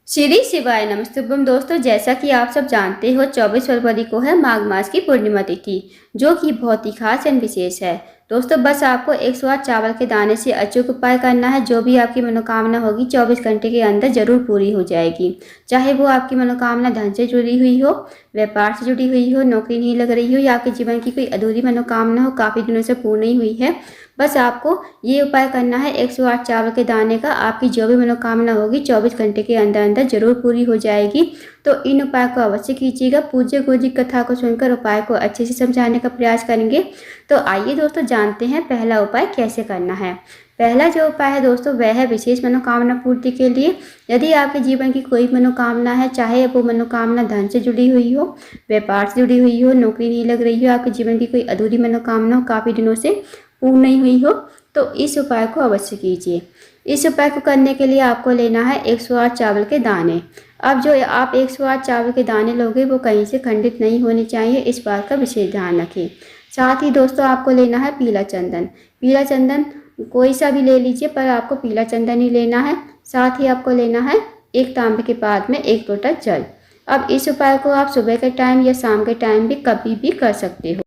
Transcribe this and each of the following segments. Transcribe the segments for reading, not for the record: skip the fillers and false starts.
श्री शिवाय नमस्तुभ्यम दोस्तों, जैसा कि आप सब जानते हो 24 फरवरी को है माघ मास की पूर्णिमा तिथि, जो कि बहुत ही खास एंड विशेष है। दोस्तों बस आपको 108 चावल के दाने से अचूक उपाय करना है। जो भी आपकी मनोकामना होगी 24 घंटे के अंदर जरूर पूरी हो जाएगी। चाहे वो आपकी मनोकामना धन से जुड़ी हुई हो, व्यापार से जुड़ी हुई हो, नौकरी नहीं लग रही हो, या आपके जीवन की कोई अधूरी मनोकामना हो, काफ़ी दिनों से पूर्ण नहीं हुई है। बस आपको ये उपाय करना है 108 चावल के दाने का। आपकी जो भी मनोकामना होगी 24 घंटे के अंदर अंदर जरूर पूरी हो जाएगी। तो इन उपाय को अवश्य कीजिएगा। पूज्य गुरु जी कथा को सुनकर उपाय को अच्छे से समझाने का प्रयास करेंगे। तो आइए दोस्तों जानते हैं पहला उपाय कैसे करना है। पहला जो उपाय है दोस्तों वह है विशेष मनोकामना पूर्ति के लिए। यदि आपके जीवन की कोई मनोकामना है, चाहे वो मनोकामना धन से जुड़ी हुई हो, व्यापार से जुड़ी हुई हो, नौकरी नहीं लग रही हो, आपके जीवन की कोई अधूरी मनोकामना हो, काफ़ी दिनों से पूर्ण नहीं हुई हो, तो इस उपाय को अवश्य कीजिए। इस उपाय को करने के लिए आपको लेना है 108 चावल के दाने। अब जो आप 108 चावल के दाने लोगे वो कहीं से खंडित नहीं होने चाहिए, इस बात का विशेष ध्यान रखें। साथ ही दोस्तों आपको लेना है पीला चंदन। पीला चंदन कोई सा भी ले लीजिए, पर आपको पीला चंदन ही लेना है। साथ ही आपको लेना है एक तांबे के पात्र में 1 लोटा जल। अब इस उपाय को आप सुबह के टाइम या शाम के टाइम भी कभी भी कर सकते हो।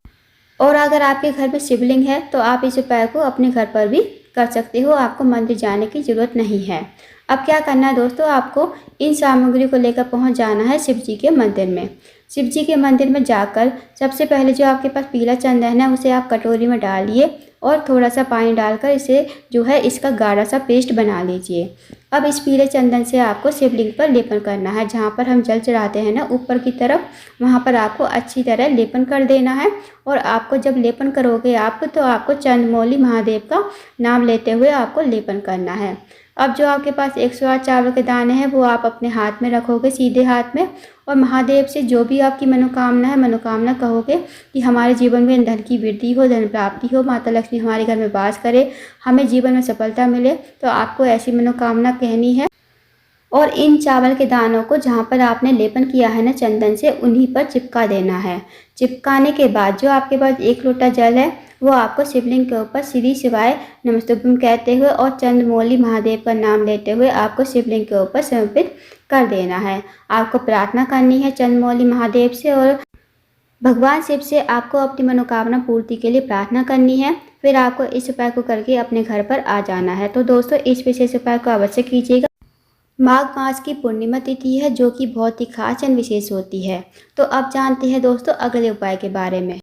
और अगर आपके घर में शिवलिंग है तो आप इस उपाय को अपने घर पर भी कर सकते हो, आपको मंदिर जाने की ज़रूरत नहीं है। अब क्या करना है दोस्तों, आपको इन सामग्री को लेकर पहुंच जाना है शिव जी के मंदिर में। शिव जी के मंदिर में जाकर सबसे पहले जो आपके पास पीला चंदन है उसे आप कटोरी में डालिए और थोड़ा सा पानी डालकर इसे जो है इसका गाढ़ा सा पेस्ट बना लीजिए। अब इस पीले चंदन से आपको शिवलिंग पर लेपन करना है। जहाँ पर हम जल चढ़ाते हैं ना ऊपर की तरफ, वहाँ पर आपको अच्छी तरह लेपन कर देना है। और आपको जब लेपन करोगे आप तो आपको चंद्रमौली महादेव का नाम लेते हुए आपको लेपन करना है। अब जो आपके पास 108 चावल के दाने हैं वो आप अपने हाथ में रखोगे, सीधे हाथ में, और महादेव से जो भी आपकी मनोकामना है मनोकामना कहोगे कि हमारे जीवन में धन की वृद्धि हो, धन प्राप्ति हो, माता लक्ष्मी हमारे घर में वास करे, हमें जीवन में सफलता मिले। तो आपको ऐसी मनोकामना कहनी है और इन चावल के दानों को जहाँ पर आपने लेपन किया है ना चंदन से, उन्हीं पर चिपका देना है। चिपकाने के बाद जो आपके पास 1 लोटा जल है वो आपको शिवलिंग के ऊपर श्री शिवाय नमस्तुभ्यम कहते हुए और चंद्रमौली महादेव का नाम लेते हुए आपको शिवलिंग के ऊपर समर्पित कर देना है। आपको प्रार्थना करनी है चंद्रमौली महादेव से और भगवान शिव से आपको अपनी मनोकामना पूर्ति के लिए प्रार्थना करनी है। फिर आपको इस उपाय को करके अपने घर पर आ जाना है। तो दोस्तों इस विशेष उपाय को अवश्य कीजिएगा। माघ मास की पूर्णिमा तिथि है जो कि बहुत ही खास एंड विशेष होती है। तो अब जानते हैं दोस्तों अगले उपाय के बारे में।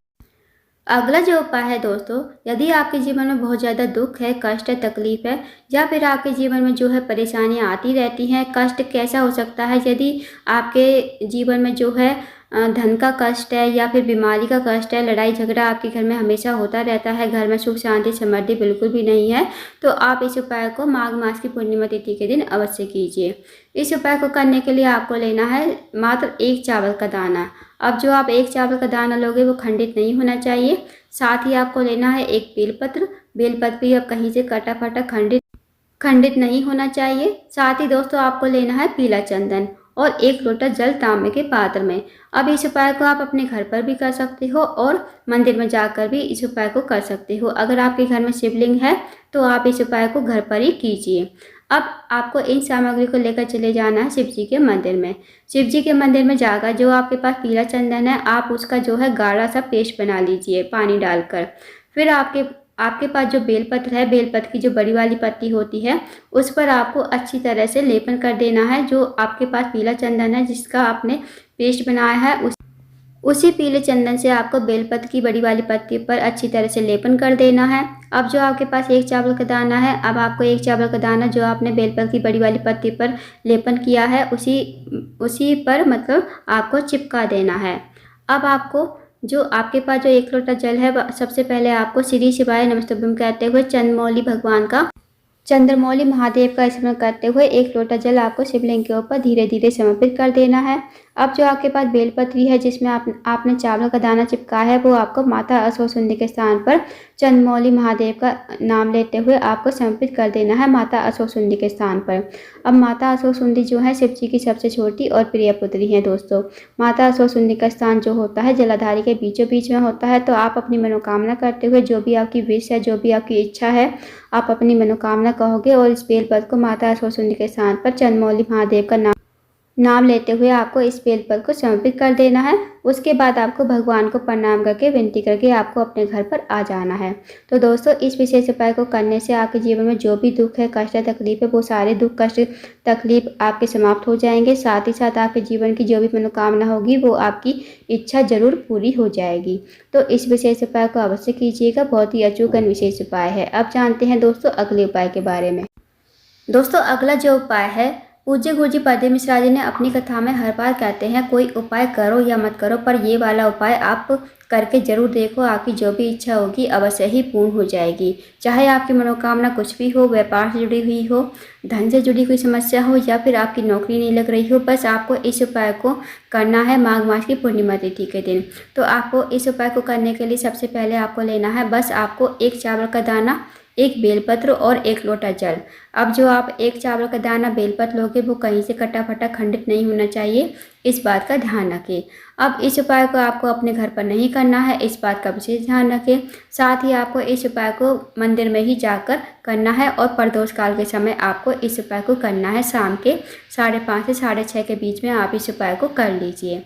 अगला जो उपाय है दोस्तों, यदि आपके जीवन में बहुत ज़्यादा दुख है, कष्ट है, तकलीफ है, या फिर आपके जीवन में जो है परेशानियां आती रहती हैं। कष्ट कैसा हो सकता है, यदि आपके जीवन में जो है धन का कष्ट है या फिर बीमारी का कष्ट है, लड़ाई झगड़ा आपके घर में हमेशा होता रहता है, घर में सुख शांति समृद्धि बिल्कुल भी नहीं है, तो आप इस उपाय को माघ मास की पूर्णिमा तिथि के दिन अवश्य कीजिए। इस उपाय को करने के लिए आपको लेना है मात्र 1 चावल का दाना। अब जो आप 1 चावल का दाना लोगे वो खंडित नहीं होना चाहिए। साथ ही आपको लेना है 1 बेलपत्र। बेलपत्र भी अब कहीं से कटा फटा खंडित नहीं होना चाहिए। साथ ही दोस्तों आपको लेना है पीला चंदन और 1 लोटा जल तांबे के पात्र में। अब इस उपाय को आप अपने घर पर भी कर सकते हो और मंदिर में जाकर भी इस उपाय को कर सकते हो। अगर आपके घर में शिवलिंग है तो आप इस उपाय को घर पर ही कीजिए। अब आपको इन सामग्री को लेकर चले जाना है शिव जी के मंदिर में। शिव जी के मंदिर में जाकर जो आपके पास पीला चंदन है आप उसका जो है गाढ़ा सा पेस्ट बना लीजिए पानी डालकर। फिर आपके पास जो बेलपत्र है, बेलपत्र की जो बड़ी वाली पत्ती होती है उस पर आपको अच्छी तरह से लेपन कर देना है। जो आपके पास पीला चंदन है जिसका आपने पेस्ट बनाया है उसी पीले चंदन से आपको बेलपत्र की बड़ी वाली पत्ती पर अच्छी तरह से लेपन कर देना है। अब जो आपके पास 1 चावल का दाना है, अब आपको 1 चावल का दाना जो आपने बेलपत्र की बड़ी वाली पत्ती पर लेपन किया है उसी पर मतलब आपको चिपका देना है। अब आपको जो आपके पास जो 1 लोटा जल है सबसे पहले आपको श्री शिवाय नमस्तुभ्यम कहते हुए चंद्रमौली महादेव का स्मरण करते हुए 1 लोटा जल आपको शिवलिंग के ऊपर धीरे धीरे समर्पित कर देना है। अब जो आपके पास बेलपत्री है जिसमें आपने चावल का दाना चिपकाया है वो आपको माता अश्वसुंदी के स्थान पर चंद्रमौली महादेव का नाम लेते हुए आपको समर्पित कर देना है माता अश्वसुंदी के स्थान पर। अब माता अश्वसुंदी जो है शिव जी की सबसे छोटी और प्रिय पुत्री है दोस्तों। माता अश्वसुंदी का स्थान जो होता है जलाधारी के बीचों बीच में होता है। तो आप अपनी मनोकामना करते हुए जो भी आपकी विश है, जो भी आपकी इच्छा है, आप अपनी मनोकामना कहोगे और इस बेलपत्र को माता अश्वसुंदी के स्थान पर चंद्रमौली महादेव का नाम लेते हुए आपको इस बेलपत्र को समर्पित कर देना है। उसके बाद आपको भगवान को प्रणाम करके विनती करके आपको अपने घर पर आ जाना है। तो दोस्तों, इस विशेष उपाय को करने से आपके जीवन में जो भी दुख है, कष्ट है, तकलीफ है, वो सारे दुख, कष्ट, तकलीफ आपके समाप्त हो जाएंगे। साथ ही साथ आपके जीवन की जो भी मनोकामना होगी वो आपकी इच्छा जरूर पूरी हो जाएगी। तो इस विशेष उपाय को अवश्य कीजिएगा, बहुत ही अचूक एवं विशेष उपाय है। अब जानते हैं दोस्तों अगले उपाय के बारे में। दोस्तों, अगला जो उपाय है, पूज्य गुरुजी पद्म मिश्रा जी ने अपनी कथा में हर बार कहते हैं कोई उपाय करो या मत करो, पर ये वाला उपाय आप करके जरूर देखो, आपकी जो भी इच्छा होगी अवश्य ही पूर्ण हो जाएगी। चाहे आपकी मनोकामना कुछ भी हो, व्यापार से जुड़ी हुई हो, धन से जुड़ी कोई समस्या हो, या फिर आपकी नौकरी नहीं लग रही हो, बस आपको इस उपाय को करना है माघ मास की पूर्णिमा तिथि के दिन। तो आपको इस उपाय को करने के लिए सबसे पहले आपको लेना है, बस आपको एक चावल का दाना, एक बेलपत्र और एक लोटा जल। अब जो आप एक चावल का दाना बेलपत्र लोगे वो कहीं से कटा फटा खंडित नहीं होना चाहिए, इस बात का ध्यान रखें। अब इस उपाय को आपको अपने घर पर नहीं करना है, इस बात का विशेष ध्यान रखें। साथ ही आपको इस उपाय को मंदिर में ही जाकर करना है और प्रदोष काल के समय आपको इस उपाय को करना है। शाम के 5:30 से 6:30 के बीच में आप इस उपाय को कर लीजिए।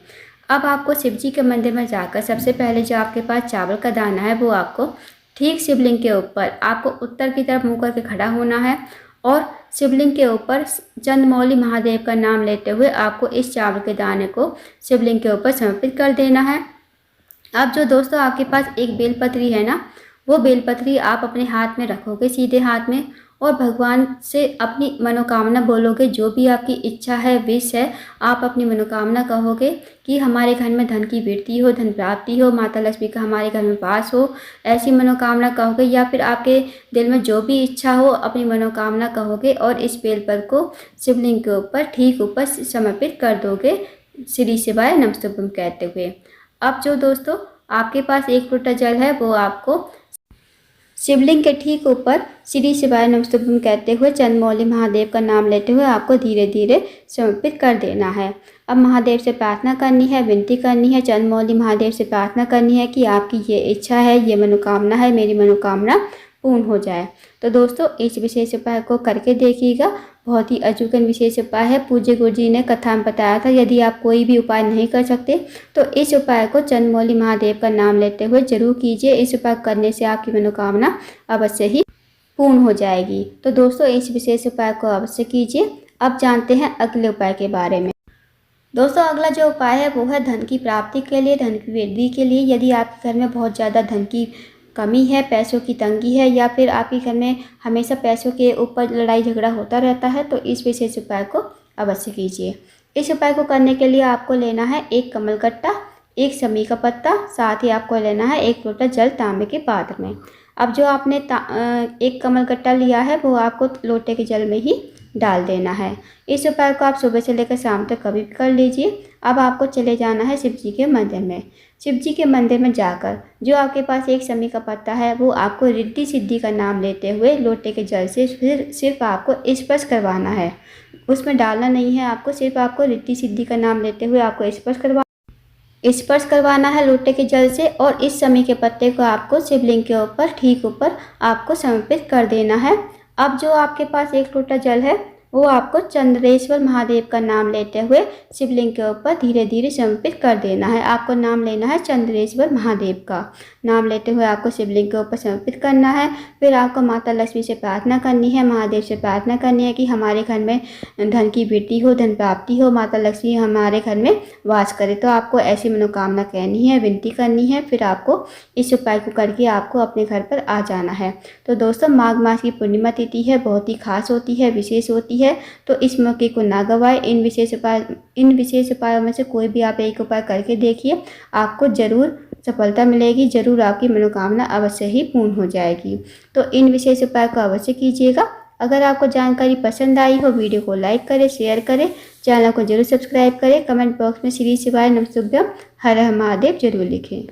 अब आपको शिव जी के मंदिर में जाकर सबसे पहले जो आपके पास चावल का दाना है वो आपको ठीक शिवलिंग के ऊपर, आपको उत्तर की तरफ मुँह करके खड़ा होना है और शिवलिंग के ऊपर चंद्रमौली महादेव का नाम लेते हुए आपको इस चावल के दाने को शिवलिंग के ऊपर समर्पित कर देना है। अब जो दोस्तों आपके पास एक बेलपत्री है ना, वो बेलपत्री आप अपने हाथ में रखोगे, सीधे हाथ में, और भगवान से अपनी मनोकामना बोलोगे। जो भी आपकी इच्छा है, विश है, आप अपनी मनोकामना कहोगे कि हमारे घर में धन की वृद्धि हो, धन प्राप्ति हो, माता लक्ष्मी का हमारे घर में वास हो, ऐसी मनोकामना कहोगे। या फिर आपके दिल में जो भी इच्छा हो अपनी मनोकामना कहोगे और इस बेलपत्र को शिवलिंग के ऊपर ठीक ऊपर समर्पित कर दोगे, श्री शिवाय नमस्तुभ्यम कहते हुए। अब जो दोस्तों आपके पास एक लोटा जल है वो आपको शिवलिंग के ठीक ऊपर श्री शिवाय नमस्तुभ्यम कहते हुए चंद्रमौली महादेव का नाम लेते हुए आपको धीरे धीरे समर्पित कर देना है। अब महादेव से प्रार्थना करनी है, विनती करनी है, चंद्रमौली महादेव से प्रार्थना करनी है कि आपकी ये इच्छा है, ये मनोकामना है, मेरी मनोकामना पूर्ण हो जाए। तो दोस्तों इस विशेष उपाय को करके देखिएगा, बहुत ही अचूक विशेष उपाय है। पूज्य गुरुजी ने कथा में बताया था यदि आप कोई भी उपाय नहीं कर सकते तो इस उपाय को चंद्रमौली महादेव का नाम लेते हुए जरूर कीजिए। इस उपाय करने से आपकी मनोकामना अवश्य ही पूर्ण हो जाएगी। तो दोस्तों इस विशेष उपाय को अवश्य कीजिए। अब जानते हैं अगले उपाय के बारे में। दोस्तों अगला जो उपाय है वो है धन की प्राप्ति के लिए, धन की वृद्धि के लिए। यदि आपके घर में बहुत ज़्यादा धन की कमी है, पैसों की तंगी है, या फिर आपके घर में हमेशा पैसों के ऊपर लड़ाई झगड़ा होता रहता है, तो इस विशेष उपाय को अवश्य कीजिए। इस उपाय को करने के लिए आपको लेना है एक कमलकट्टा, एक समी का पत्ता, साथ ही आपको लेना है एक लोटा जल तांबे के पात्र में। अब जो आपने एक कमलकट्टा लिया है वो आपको लोटे के जल में ही डाल देना है। इस उपाय को आप सुबह से लेकर शाम तक कभी भी कर लीजिए। अब आपको चले जाना है शिव जी के मंदिर में। शिव जी के मंदिर में जाकर जो आपके पास एक समी का पत्ता है वो आपको रिद्धि सिद्धि का नाम लेते हुए लोटे के जल से सिर्फ आपको स्पर्श करवाना है, उसमें डालना नहीं है आपको, सिर्फ आपको रिद्धि सिद्धि का नाम लेते हुए आपको स्पर्श करवाना है लोटे के जल से। और इस समी के पत्ते को आपको शिवलिंग के ऊपर ठीक ऊपर आपको समर्पित कर देना है। अब जो आपके पास एक लोटा जल है वो आपको चंद्रेश्वर महादेव का नाम लेते हुए शिवलिंग के ऊपर धीरे धीरे समर्पित कर देना है। आपको नाम लेना है चंद्रेश्वर महादेव का, नाम लेते हुए आपको शिवलिंग के ऊपर समर्पित करना है। फिर आपको माता लक्ष्मी से प्रार्थना करनी है, महादेव से प्रार्थना करनी है कि हमारे घर में धन की वृद्धि हो, धन प्राप्ति हो, माता लक्ष्मी हमारे घर में वास करे। तो आपको ऐसी मनोकामना कहनी है, विनती करनी है। फिर आपको इस उपाय को करके आपको अपने घर पर आ जाना है। तो दोस्तों माघ मास की पूर्णिमा तिथि है, बहुत ही खास होती है, विशेष होती है, तो इस मौके को ना गवाएं। इन विशेष उपायों में से कोई भी आप एक उपाय करके देखिए, आपको जरूर सफलता मिलेगी, जरूर आपकी मनोकामना अवश्य ही पूर्ण हो जाएगी। तो इन विशेष उपाय को अवश्य कीजिएगा। अगर आपको जानकारी पसंद आई हो वीडियो को लाइक करें, शेयर करें, चैनल को जरूर सब्सक्राइब करें, कमेंट बॉक्स में श्री शिवाय नमस्तुभ्यम हर हर महादेव जरूर लिखें।